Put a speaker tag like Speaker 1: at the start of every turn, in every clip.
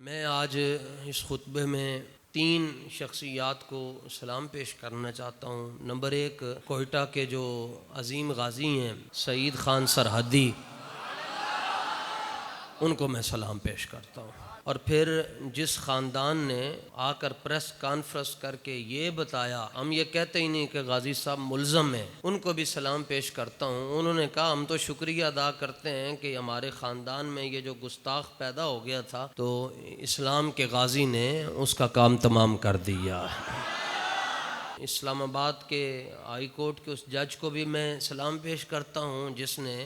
Speaker 1: मैं आज इस खुतबे में 3 शख्सियात को सलाम पेश करना चाहता हूँ। नंबर 1, कोयटा के जो अजीम गाजी हैं सईद ख़ान सरहदी, उनको मैं सलाम पेश करता हूँ। और फिर जिस ख़ानदान ने आकर प्रेस कॉन्फ्रेंस करके ये बताया, हम ये कहते ही नहीं कि गाजी साहब मुल्ज़म हैं, उनको भी सलाम पेश करता हूँ। उन्होंने कहा हम तो शुक्रिया अदा करते हैं कि हमारे ख़ानदान में ये जो गुस्ताख पैदा हो गया था तो इस्लाम के गाजी ने उसका काम तमाम कर दिया। इस्लामाबाद के हाई कोर्ट के उस जज को भी मैं सलाम पेश करता हूँ जिसने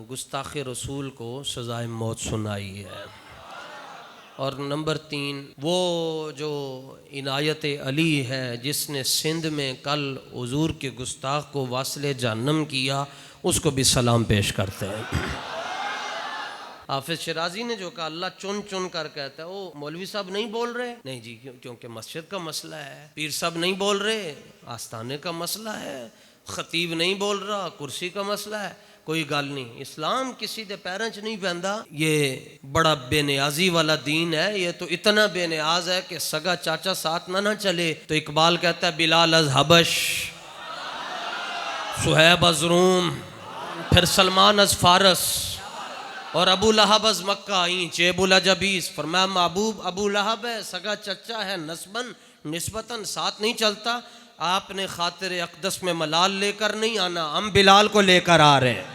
Speaker 1: गुस्ताख़ रसूल को सज़ाए मौत सुनाई है। और नंबर 3, वो जो इनायत अली है जिसने सिंध में कल हुजूर के गुस्ताख को वास्ले जहन्नम किया, उसको भी सलाम पेश करते हैं। हाफिज शिराजी ने जो कहा अल्लाह चुन चुन कर कहता है, वो मौलवी साहब नहीं बोल रहे, नहीं जी, क्योंकि मस्जिद का मसला है। पीर साहब नहीं बोल रहे, आस्थाने का मसला है। खतीब नहीं बोल रहा, कुर्सी का मसला है। कोई गल नहीं, इस्लाम किसी दे पैरों च नहीं पैंदा। ये बड़ा बेनियाजी वाला दीन है। ये तो इतना बेनियाज है कि सगा चाचा साथ ना चले तो इकबाल कहता है बिलाल अज हबश, सुहैब अज रूम, फिर सलमान अज फारस और अबू लहब अज मक्का ई चेबुल अजबीस। फरमाया महबूब अबू लहब है, सगा चचा है, नस्बन निस्बतन साथ नहीं चलता। आपने खातिर अक़दस में मलाल लेकर नहीं आना, हम बिलाल को लेकर आ रहे हैं।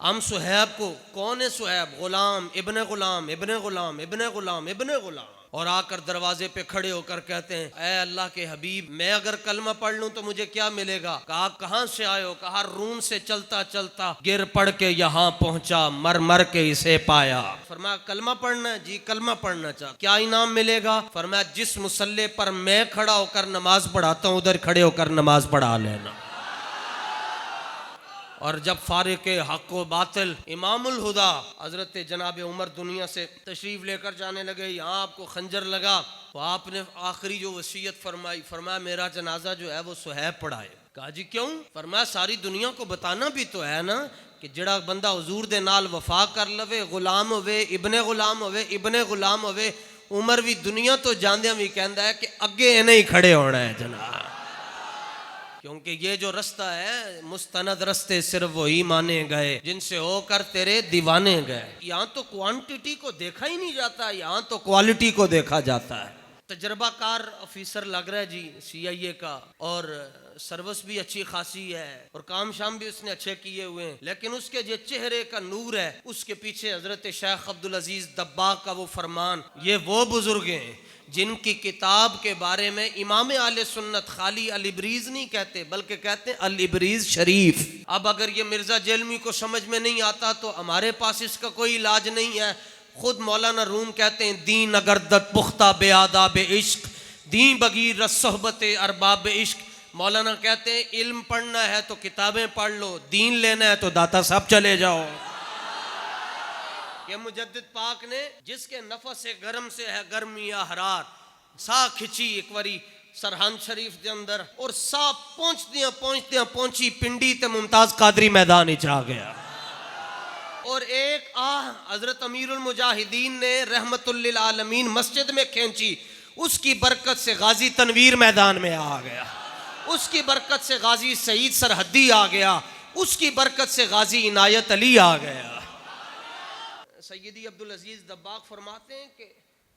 Speaker 1: हम सुहैब को, कौन है सुहैब? गुलाम इब्ने गुलाम इब्ने गुलाम इब्ने गुलाम इब्ने गुलाम। और आकर दरवाजे पे खड़े होकर कहते हैं ऐ अल्लाह के हबीब, मैं अगर कलमा पढ़ लूं तो मुझे क्या मिलेगा? कहा कहां से आए हो? कहा रूम से चलता चलता गिर पड़ के यहाँ पहुंचा, मर मर के इसे पाया। फरमाया कलमा पढ़ना है? जी कलमा पढ़ना चाह। क्या इनाम मिलेगा? फरमाया जिस मुसल्ले पर मैं खड़ा होकर नमाज पढ़ाता हूं उधर खड़े होकर नमाज पढ़ा लेना। और जब फारिक हक व बातिल इमामुल हुदा हजरत जनाब उमर दुनिया से तशरीफ़ लेकर जाने लगे, यहाँ आपको खंजर लगा, तो आपने आखिरी जो वसीयत फरमाई, फरमाया मेरा जनाजा जो है वो सुहैब पढ़ाए। कहा जी क्यों? फरमाया सारी दुनिया को बताना भी तो है ना कि जड़ा बंदा हुजूर दे नाल वफा कर लवे, गुलाम होवे, इब्ने गुलाम होवे, इब्ने गुलाम होवे। उमर भी दुनिया तो जांदियां भी कहता है कि अगे इन्हें ही खड़े होना है जनाब, क्योंकि ये जो रास्ता है मुस्तनद रास्ते सिर्फ वही माने गए जिनसे होकर तेरे दीवाने गए। यहाँ तो क्वांटिटी को देखा ही नहीं जाता, यहाँ तो क्वालिटी को देखा जाता है। तजर्बाकार ऑफिसर लग रहा है जी CIA का, और सर्विस भी अच्छी खासी है और काम शाम भी उसने अच्छे किए हुए हैं, लेकिन उसके जो चेहरे का नूर है उसके पीछे हजरत शेख अब्दुल अजीज दब्बाग का वो फरमान। ये वो बुजुर्ग हैं जिनकी किताब के बारे में इमाम आले सुन्नत खाली अल इब्रीज नहीं कहते बल्कि कहते हैं अल इब्रीज शरीफ। अब अगर ये मिर्जा जेलमी को समझ में नहीं आता तो हमारे पास इसका कोई इलाज नहीं है। खुद मौलाना रूम कहते हैं दीन अगर दत पुख्ता बेआदाब इश्क, दीन बगीर रसोहबत अरबाब इश्क। मौलाना कहते हैं इल्म पढ़ना है तो किताबें पढ़ लो, दीन लेना है तो दाता साहब चले जाओ। ये मुजद्दिद पाक ने जिसके नफस से गर्म से है गर्मी या हरार, सा खिंची एक बारी सरहंद शरीफ के अंदर और सा पहुंचदियां पहुंची पिंडी ते मुमताज कादरी मैदान इच आ गया। और एक हजरत अमीरुल मुजाहिदीन ने रहमतुल लिल आलमीन मस्जिद में खींची, उसकी बरकत से गाजी तनवीर मैदान में आ गया, उसकी बरकत से गाजी सईद सरहदी आ गया, उसकी बरकत से गाजी इनायत अली आ गया। सैयदी अब्दुल अजीज दब्बाग फरमाते हैं कि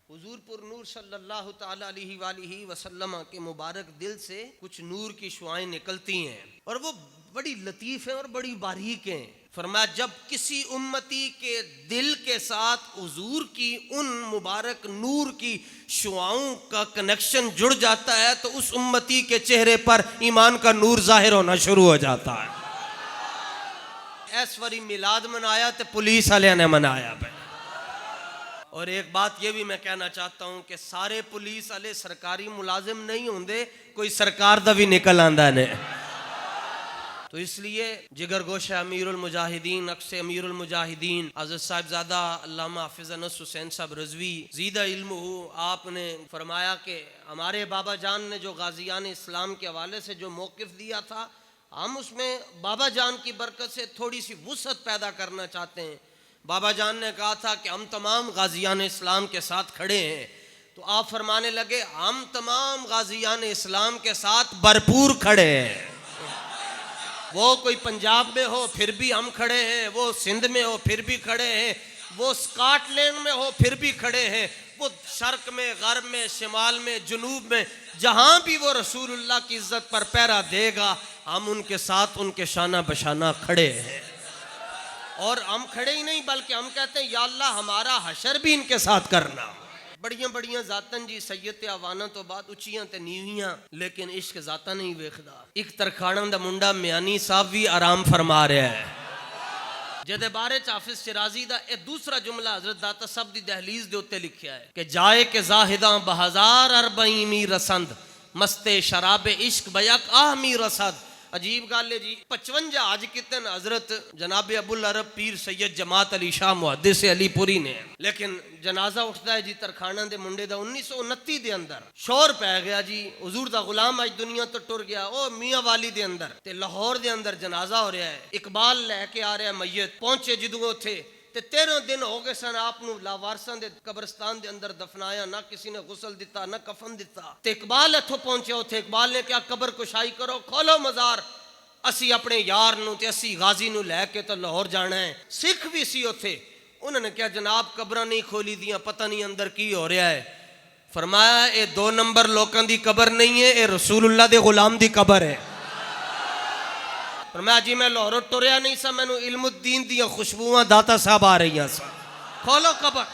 Speaker 1: हुजूर पुर नूर सल्लल्लाहु ताला अलैहि वसल्लम के मुबारक दिल से कुछ नूर की शुआएं निकलती हैं और वो बड़ी लतीफ़ हैं और बड़ी बारीक हैं। फरमाया जब किसी उम्मती के दिल के साथ हुजूर की उन मुबारक नूर की शुआओं का कनेक्शन जुड़ जाता है तो उस उम्मती के चेहरे पर ईमान का नूर जाहिर होना शुरू हो जाता है। ऐश्वरी मिलाद मनाया तो पुलिस वाले ने मनाया भाई। और एक बात ये भी मैं कहना चाहता हूँ कि सारे पुलिस वाले सरकारी मुलाजिम नहीं होंगे, कोई सरकार दा भी निकल आंदा ने। तो इसलिए जिगरगोशा अमीरुल मुजाहिदीन अक्स अमीरुल मुजाहिदीन हज़रत साहिबजादा अल्लामा हाफिज़ अनस हुसैन साहब रज़वी ज़ीदा इल्म हो, आपने फरमाया कि हमारे बाबा जान ने जो गाजियान इस्लाम के हवाले से जो मौक़िफ़ दिया था, हम उसमें बाबा जान की बरकत से थोड़ी सी वुसअत पैदा करना चाहते हैं। बाबा जान ने कहा था कि हम तमाम गाजियान इस्लाम के साथ खड़े हैं, तो आप फरमाने लगे हम तमाम गाजियान इस्लाम के साथ भरपूर खड़े हैं। वो कोई पंजाब में हो फिर भी हम खड़े हैं, वो सिंध में हो फिर भी खड़े हैं, वो स्कॉटलैंड में हो फिर भी खड़े हैं, वो शर्क में, गर्ब में, शिमाल में, जुनूब में, जहां भी वो रसूलुल्लाह की इज्जत पर पहरा देगा हम उनके साथ उनके शाना बशाना खड़े हैं। और हम खड़े ही नहीं बल्कि हम कहते हैं या अल्लाह हमारा हशर भी इनके साथ करना। बड़ियां बड़ियां जातन जी सैयद आवाना तो बात उचियां ते नीवियां, लेकिन इश्क जाता नहीं वेखदा। एक तरखाना दा मुंडा म्यानी साहब भी आराम फरमा रहा है, जेदे बारे च हाफिज शिराजी दा ए दूसरा जुमला हजरत दाता साहब दी दहलीज दे उत्ते लिखिया है कि जाए के जाहिदा बहजार अरबईमी रसंद मस्ते शराबे इश्क बयक आहमी रसद। अजीब गल है जी, 55 आज कितन हजरत जनाब अबुल अरब पीर सैयद जमात अली शाह मुहद्दिस अलीपुरी ने, लेकिन जनाजा उठता है जी तरखाना दे मुंडे दा 1929 दे अंदर शोर पै गया जी, हुजूर दा गुलाम आज दुनिया तो टुर गया। ओ मियां वाली दे अंदर ते लाहौर दे अंदर जनाजा हो रहा है, इकबाल लैके आ रहा है मैयत, पहुंचे जदों उत्थे ते 13 दिन हो गए सन आप लावारसां दे कब्रिस्तान दे अंदर दफनाया, ना किसी ने गुसल दिता ना कफन दिता। ते इकबाल इत्थों पहुंचे, उत्थे इकबाल ने क्या कबर कुशाई करो, खोलो मजार, असी अपने यार नूं ते असी गाजी नूं लैके तो लाहौर जाना है। सिख भी सी उत्थे, उन्होंने क्या जनाब कब्रां नहीं खोली दियां, पता नहीं अंदर की हो रहा है। फरमाया ये 2 नंबर लोकां दी कबर नहीं है, ये रसूलुल्लाह दे गुलाम दी कबर है। मैं जी मैं लाहौरों टुरिया नहीं सा, मैनू इल्मुद्दीन दी खुशबुआं दाता साहब आ रही सा। खोलो कबर,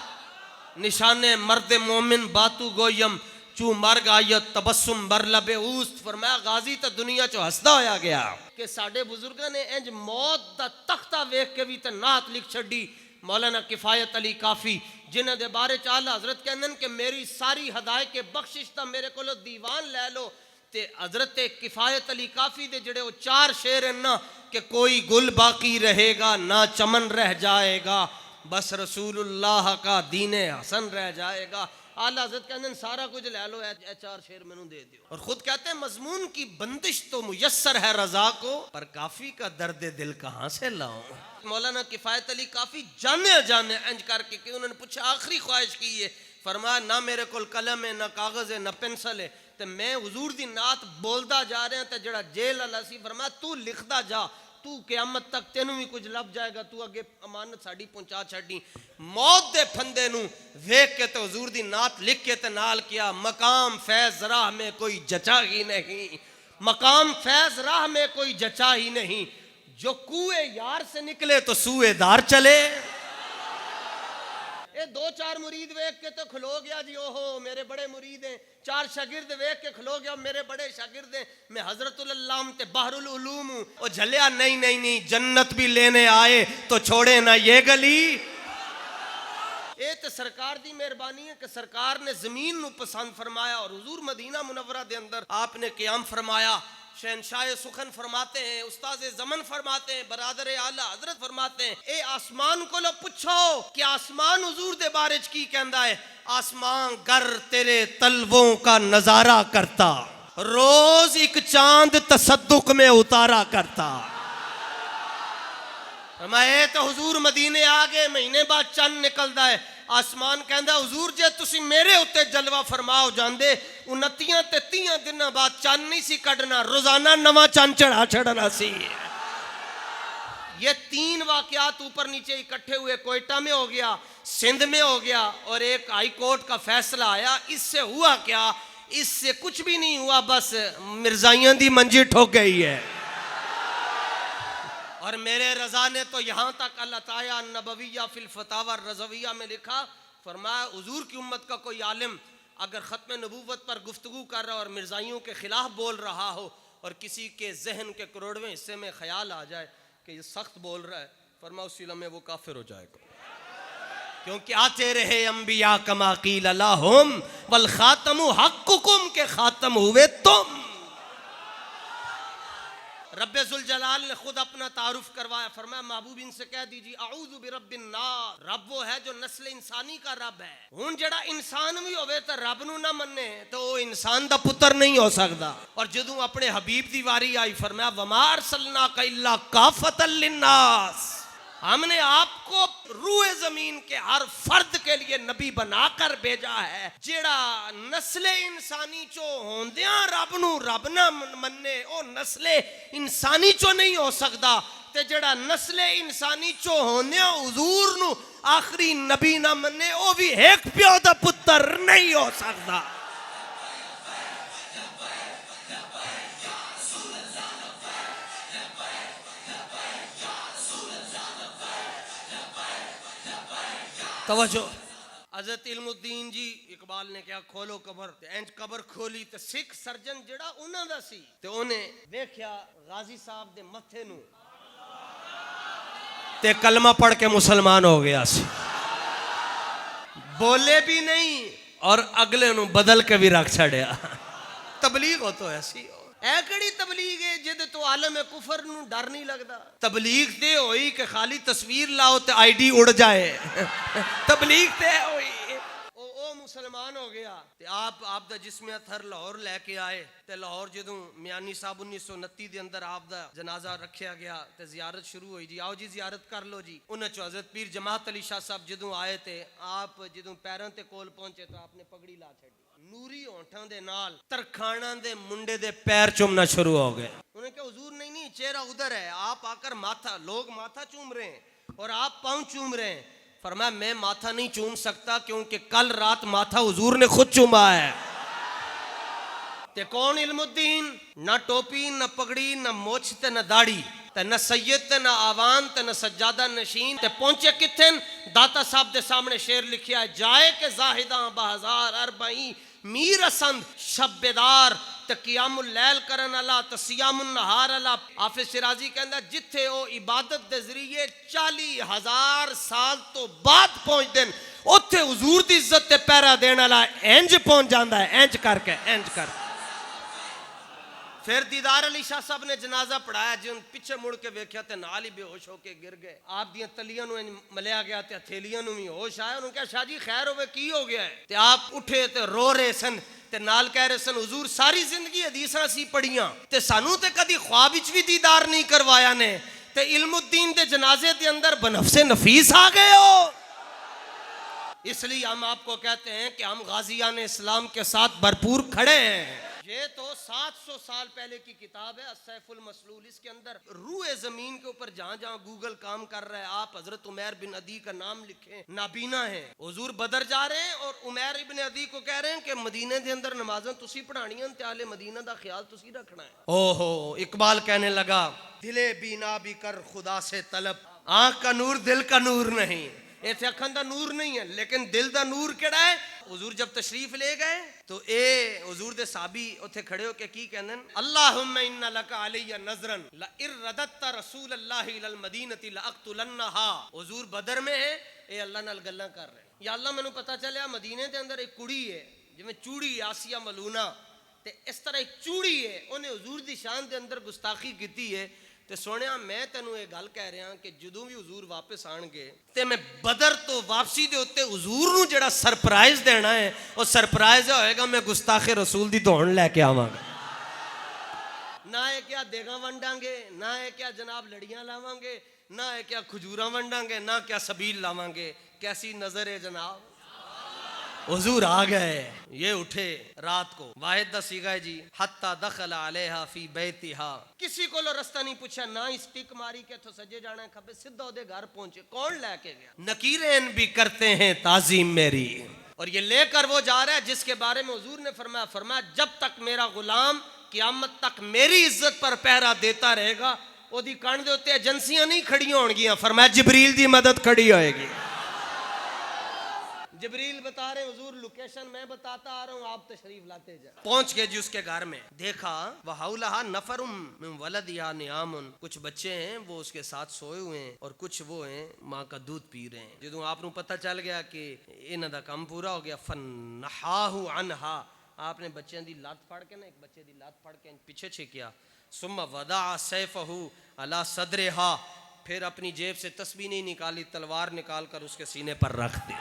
Speaker 1: निशाने मर्द मोमिन बातू गोयम चू मर आयत तबस्सुम बर लबे उस्त। फरमाया गाजी तो दुनिया चो हसदा होया गया कि साडे बुजुर्गां ने इंज मौत दा तख्ता वेख के भी ते नात लिख छड़ी। मौलाना किफायत अली काफी जिन्हां दे बारे च आला हजरत कहंदन कि मेरी सारी हदायत के बख्शिश ता मेरे कोलो दीवान ले लो। ते हजरत किफायत अली काफी दे जड़े वो 4 शेर हैं ना कि कोई गुल बाकी रहेगा ना चमन रह जाएगा, बस रसूलुल्लाह का दीने हसन रह जाएगा। आला हजरत कहते सारा कुछ ले लो, 4 शेर मैनू दे दियो। और खुद कहते हैं मजमून की बंदिश तो मुयस्सर है रजा को, पर काफी का दर्द दिल कहाँ से लाऊं। मौलाना किफायत अली काफी जाने जाने इंज करके कि उन्होंने पूछा आखिरी ख्वाहिश की है, फरमाया ना मेरे को कलम है, ना कागज है, ना पेंसिल है, ते मैं हुजूर दी नात बोलदा जा रहा ते जड़ा जेल वाला सी फरमाया तू लिखदा जा, तू क़यामत तक तेनू भी कुछ लभ जाएगा, तू अगे अमानत साड़ी पहुंचा छड़ी। मौत दे फंदे नू वेख के तो हुजूर दी नात लिख के ते नाल किया, मकाम फैज राह में कोई जचा ही नहीं, मकाम फैज राह में कोई जचा ही नहीं, जो कुएं यार से निकले तो सूएदार चले। ये 2-4 मुरीद वेख के तो खलो गया जी, ओहो मेरे बड़े मुरीद हैं। 4 शागिर्द वेख के खलो गया, मेरे बड़े शागिर्द हैं, मैं हजरतुल अल्लाम ते बहरुल उलूम हूं। ओ झलिया नहीं नहीं नहीं, जन्नत भी लेने आए तो छोड़े ना ये गली। ये तो सरकार दी मेहरबानी है कि सरकार ने जमीन नू पसंद फरमाया और हुजूर मदीना मुनव्वरा दे अंदर आपने क़याम फरमाया। शहनशाह सुखन फरमाते हैं, उस्ताद जमन फरमाते हैं, बरादर आला हजरत फरमाते हैं, ए आसमान को लो पूछो कि आसमान हुजूर दे बारे च की कहंदा है। आसमान गर तेरे तलवों का नजारा करता, रोज एक चांद तसद्दुक में उतारा करता। मैं तो हुजूर मदीने आ गए, महीने बाद चंद निकलता है। आसमान कहंदा हुजूर जे तुसी मेरे उत्ते जलवा फरमाओ जांदे 29 ते 30 दिन बाद चंद नहीं सी कढ़ना, रोजाना नवा चंद चढ़ा छड़ना सी। ये 3 वाकयात ऊपर नीचे इकट्ठे हुए, कोयटा में हो गया, सिंध में हो गया और एक हाई कोर्ट का फैसला आया। इससे हुआ क्या? इससे कुछ भी नहीं हुआ, बस मिर्जाइयां दी मंजी ठोक गई है। और मेरे रजा ने तो यहाँ तक अल-अताया नबविया फिल फतावा रज़विया में लिखा, फरमाया हुजूर की उम्मत का कोई आलिम अगर ख़त्म नबूवत पर गुफ्तगू कर रहा हो और मिर्ज़ाइयों के ख़िलाफ़ बोल रहा हो और किसी के जहन के करोड़वें हिस्से में ख्याल आ जाए कि ये सख्त बोल रहा है, फरमाया उसी लम्हे वो काफिर हो जाएगा। क्योंकि आते रहे अंबिया कमा कील लहुम वल खातमु हक्कुकुम के खातम हुए तुम। रब्बे जुल जलाल ने खुद अपना तारुफ करवाया, फरमाया महबूब इनसे कह दीजिए आऊज़ु बिरब्बिन नार, रब वो है जो नस्ल इंसानी का रब है। हुन जड़ा इंसान भी होवे तो रब नू ना मन्ने तो वो इंसान दा पुत्र नहीं हो सकता। और जदों अपने हबीब दी वारी आई, फरमाया वमा अरसलनाका इल्ला काफतल लिन्नास, हमने आपको रूए जमीन के हर फर्द के लिए नबी बनाकर भेजा है। जेड़ा नस्ले इंसानी चो होंदियां रब नू रब ना मन्ने ओ नस्ले इंसानी चो नहीं हो सकदा, ते जेड़ा नस्ले इंसानी चो होंदियां हुजूर नू आखिरी नबी ना मन्ने ओ भी एक प्यो दा पुत्र नहीं हो सकदा। तवज्जो। हज़रत इल्मुद्दीन जी इकबाल ने क्या खोलो कबर, इंज कबर खोली ते सिख सर्जन जेड़ा उन्हां दा सी ते ओने देखिया गाजी साहब दे मथे नू ते कलमा पढ़ के मुसलमान हो गया सी। बोले भी नहीं और अगले नू बदल के भी रख छड़िया। तबलीग हो तो ऐसी हो। ऐ केड़ी तबलीग है जिद तो आलम कुफर नू डर नहीं लगदा। तबलीग ते होई कि खाली तस्वीर लाओ ते आईडी उड़ जाए। तबलीग ते होई ओ मुसलमान हो गया ते आप दा जिस्म अथर लाहौर लेके आए ते लाहौर जदों मियानी साहब 1929 दे अंदर आप दा जनाजा रखिया गया ते जियारत शुरू हुई। जी आओ जी जियारत कर लो जी। उन्हां चो हज़रत पीर जमात अली शाह साहब जदों आए ते आप जदों पैरों ते कोल पहुंचे तो आपने पगड़ी ला छड़ी। नूरी होंठां दे नाल तरखाना दे मुंडे दे पैर चूमना शुरू हो गए। उन्हें कहा हुजूर नहीं चेहरा उधर है, आप आकर माथा, लोग माथा चूम रहे हैं और आप पांव चूम रहे हैं। फरमाया मैं माथा नहीं चूम सकता क्योंकि कल रात माथा हुजूर ने खुद चूमा है। ते कौन इल्मुद्दीन? ना टोपी ना पगड़ी ना मोछ ते ना दाढ़ी ते ना सैयद ते ना आवान ते ना सज्जादा नशीन ते पहुंचे किथे? दाता साहब दे सामने शेर लिखिया है, जाए के जाहिदा बहजार अरबई मीर असंद शब्बेदार ते कियामुल लैल करन अला ते सियामुन नहार अला। हाफिज शिराजी कहंदा जिथे ओ इबादत दे जरिए 40,000 साल तो बाद पहुंच देन उत्थे हुजूर दी इज्जत ते पैरा देने वाला इंज पहुंच जांदा है, इंज करके इंज कर। फिर दीदार अली शाह साहब ने जनाजा पढ़ाया। जिन पिछे मुड़ के वेख्या ते नाल ही बेहोश होके गिर गए। आप दियां तलियां नूं मलिया गया ते हथेलियां नूं भी होश आया। उन्होंने कहा शाह जी खैर होवे की हो गया है? ते आप उठे ते रो रहे सन ते नाल कह रहे सन हुजूर सारी जिंदगी हदीसां सी पढ़ियां ते सानू ते कदी ख्वाब विच भी दीदार नहीं करवाया ने ते इल्मुद्दीन दे जनाजे दे अंदर बनफसे नफीस आ गए हो। इसलिए हम आपको कहते हैं कि हम गाजियान इस्लाम के साथ भरपूर खड़े हैं। ये तो 700 साल पहले की किताब है सैफुल मसलूल। इसके अंदर रूए जमीन के ऊपर जहां जहां गूगल काम कर रहा है आप हजरत उमैर बिन अदी का नाम लिखें, नाबीना है। हुजूर बदर जा रहे हैं और उमैर इब्न अदी को कह रहे हैं कि मदीने के अंदर नमाज़ां तुसी पढ़ानियां ते आले मदीना दा ख्याल तुसी रखना है। ओहो इकबाल कहने लगा दिले बीना भी कर खुदा से तलब, आंख का नूर दिल का नूर नहीं। इत्थे अखां दा नूर नहीं है लेकिन दिल दा नूर केड़ा है? हुजूर जब तशरीफ ले गए तो ए हुजूर दे साहबी उथे खड़े होके की कहंदे न अल्लाहुम्मा इन्ना लका अलैया नजरन ला इरदत रसूल अल्लाह इलल मदीनती ला अक्तुलन्नहा। हुजूर बदर में है, ए अल्लाह नाल गल्लां कर रहे हैं। या अल्लाह मैनू पता चलिया मदीने दे अंदर एक कुड़ी है जिवें चूड़ी आसिया मलूना ते इस तरह एक चूड़ी है, उन्हें हुजूर दी शान दे अंदर गुस्ताखी कीती है। ते सोनिया मैं तेनू ये गल कह रहा कि जदों भी हुजूर वापस आएंगे ते मैं बदर तो वापसी दे उत्ते हुजूर नू जेड़ा सरप्राइज देना है वो सरप्राइज होएगा मैं गुस्ताखे रसूल दी धौन लेके आवांगा। ना है क्या देगा वंडांगे, ना है क्या जनाब लड़ियां लावांगे, ना है क्या खजूरा वंडांगे, ना क्या सबील लावांगे। कैसी नजर है जनाब। हुजूर आ गए, ये उठे रात को वाहिद दा सीगा जी हत्ता दखल अलैहा फी बैतिहा। किसी को लो रास्ता नहीं पूछा, ना ही स्टिक मारी के तो सजे जाना है खबे, सीधा ओदे घर पहुंचे। कौन लेके गया? नकीरेन भी करते हैं ताजीम मेरी। और ये लेकर वो जा रहा है जिसके बारे में हुजूर ने फरमाया जब तक मेरा गुलाम क़यामत तक मेरी इज्जत पर पहरा देता रहेगा ओदी कण दे उत्ते एजेंसियां नहीं खड़ियां होणगियां। फरमाया जिब्रील दी मदद खड़ी होएगी। जिब्रील बता रहे हुजूर लोकेशन मैं बताता आ रहा हूँ, आप तशरीफ लाते जा। पहुंच गए जी उसके घर में, देखा वहाउलहा नफरुम मिन वलदिहा नियामुन, कुछ बच्चे हैं वो उसके साथ सोए हुए हैं और कुछ वो हैं माँ का दूध पी रहे हैं। जदों आपनू पता चल गया कि इन्हां दा काम पूरा हो गया फन्नहाहु अनहा, आपने बच्चों की लत फड़ के ना एक बच्चे की लत फड़ के पीछे छेकिया। सुम्मा वदा सैफहु अला सदरिहा, फिर अपनी जेब से तस्बीह नहीं निकाली, तलवार निकाल कर उसके सीने पर रख दी।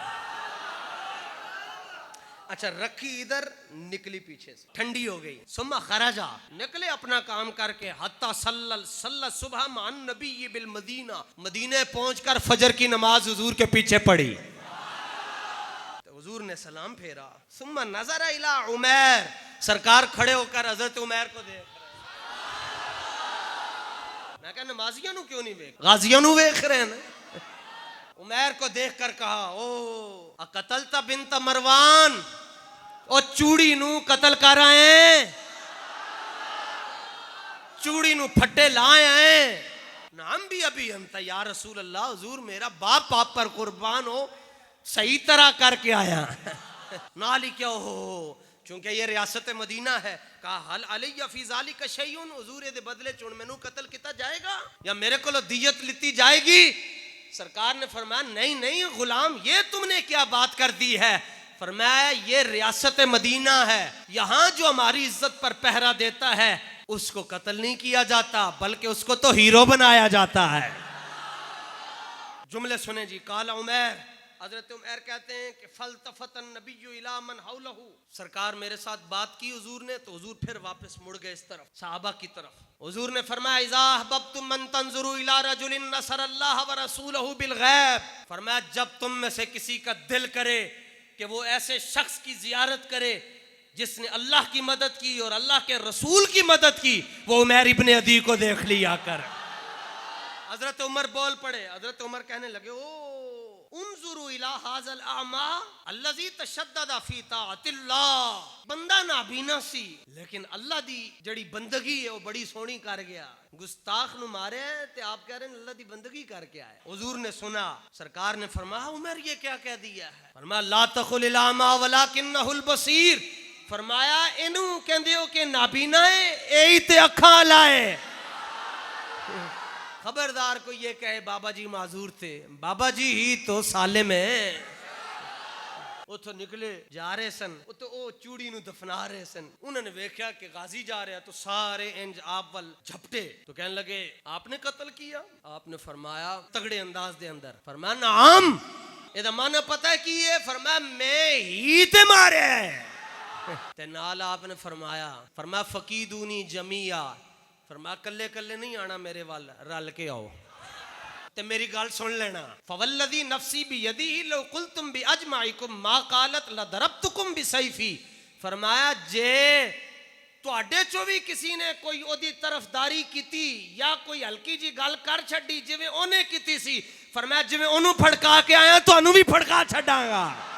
Speaker 1: अच्छा रखी इधर, निकली पीछे से, ठंडी हो गई। सुम्मा खराजा, निकले अपना काम करके। हत्ता सल्ला सुबह मान नबी बिल मदीना, मदीने पहुंचकर फजर की नमाज हुजूर के पीछे पढ़ी। तो हुजूर ने सलाम फेरा। सुम्मा नजर इला उमैर, सरकार खड़े होकर हजरत उमैर को देख रहे। मैं कहा नमाजियां नु क्यों नहीं वेख, गाजियां नु वेख रहे हैं। उमैर को देखकर कहा, ओ अकतलता बिन्त मरवान, ओ चूड़ी नू कतल कर आए हैं, चूड़ी नू फट्टे लाए हैं। नाम भी अभी अंत या रसूल अल्लाह, हुजूर मेरा बाप आप पर कुर्बान हो, सही तरह करके आया। नाली क्या हो, चूंकि ये रियासत मदीना है। कहा हल अलैया फी ज़ालिका शैउन, हुजूर दे बदले चुन मैनू कत्ल किया जाएगा या मेरे को दियत लिती जाएगी? सरकार ने फरमाया नहीं नहीं गुलाम, ये तुमने क्या बात कर दी है। फरमाया ये रियासत मदीना है, यहाँ जो हमारी इज्जत पर पहरा देता है उसको कत्ल नहीं किया जाता, बल्कि उसको तो हीरो बनाया जाता है। जुमले सुने जी। काला उमैर, हजरत उमैर कहते हैं कि फलतफतन नबिय्यु इला मन हौलहु, सरकार मेरे साथ बात की हुजूर ने, तो हुजूर फिर वापस मुड़ गए इस तरफ, सहाबा की तरफ। हुजूर ने फरमाया इज़ा अहबब्तुम मन तंजुरु इला रजुलिन नसरल्लाह व रसूलहु बिल गैब, फरमाया जब तुम में से किसी का दिल करे कि वो ऐसे शख्स की जियारत करे जिसने अल्लाह की मदद की और अल्लाह के रसूल की मदद की, वो उमैर इब्ने अदी को देख लिया कर। हजरत उमर बोल पड़े। हजरत उमर कहने लगे, ओ उन्जुरु इला हाज़ल आमा अल्लज़ी तशद्दद फी ताअतिल्लाह, बंदा नाबीना सी लेकिन अल्लाह दी जड़ी बंदगी है वो बड़ी सोहनी कर गया। गुस्ताख नु मारे ते आप कह रहे हैं अल्लाह दी बंदगी करके आए। हुजूर ने सुना, सरकार ने फरमाया उमर ये क्या कह दिया है। फरमाया ला तखुल इला आमा वलाकिन्नहुल बसीर, फरमाया इनू कहंदे हो कि नाबीना है, एही ते अखां लाए। खबरदार को ये कहे बाबा जी माजूर थे, बाबा जी ही तो सालिम है। उतो निकले जा रहे सन, तो ओ चूड़ी नु दफना रहे सन। उन्होंने वेख्या कि गाजी जा रहा, तो सारे इंज आप वल झपटे, तो कहने लगे आपने कत्ल किया? आपने फरमाया तगड़े अंदाज दे अंदर, फरमाया नाम, एदा माना पता है की है? फरमाया मैं ही ते मारे। ते नाल आपने फरमाया फकीदूनी जमिया, फरमाया कल्ले कल्ले नहीं आना मेरे वाल, रल के आओ। ते मेरी गल सुन लेना, फवल्लदी नफ्सी बियदिही लौ कुल्तुम बि अजमाइकुम मा कालत लदरबतुकुम बिसैफी, फरमाया जे तुहाडे चो भी किसी ने कोई ओदी तरफदारी कीती या कोई हल्की जी गल कर छड्डी जिवें ओने कीती सी, फरमाया जिवें ओनू फड़का के आया तुहानू भी फड़का छड्डांगा।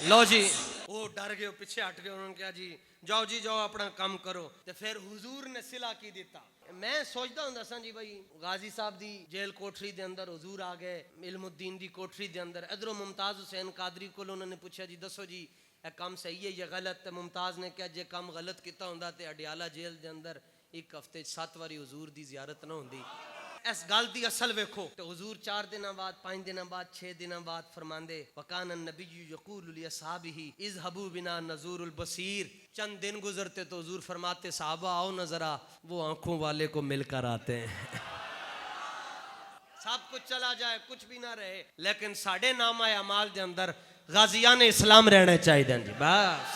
Speaker 1: लो जी, वो डर गए, पीछे हट गए। उन्होंने कहा जी जाओ अपना काम करो। तो फिर हुजूर ने सिला की दिता। मैं सोचता हूं दसा जी भाई, गाजी साहब दी जेल कोठरी दे अंदर हुजूर आ गए, इल्मुद्दीन दी कोठरी दे अंदर। इधरों मुमताज हुसैन कादरी को उन्होंने पूछा जी दसो जी ए काम सही है या गलत? तो मुमताज ने कहा जे काम गलत किया होंदा ते अडियाला जेल दे अंदर एक हफ्ते 7 बारी हुजूर दी जियारत ना होंदी। इस गल दी असल वेखो तो हुजूर 4 दिन बाद, 5 दिन बाद, 6 दिन बाद फरमांदे वकान नबी यकूलु लि असहाबिही इज़हबू बिना नज़ूरुल बसीर। चंद दिन गुजरते तो हुजूर फरमाते साहबा आओ न जरा वो आंखों वाले को मिलकर आते हैं। सब कुछ चला जाए, कुछ भी ना रहे, लेकिन साढ़े नामा अमाल दे अंदर गाजियान इस्लाम रहने चाहिए जी। बस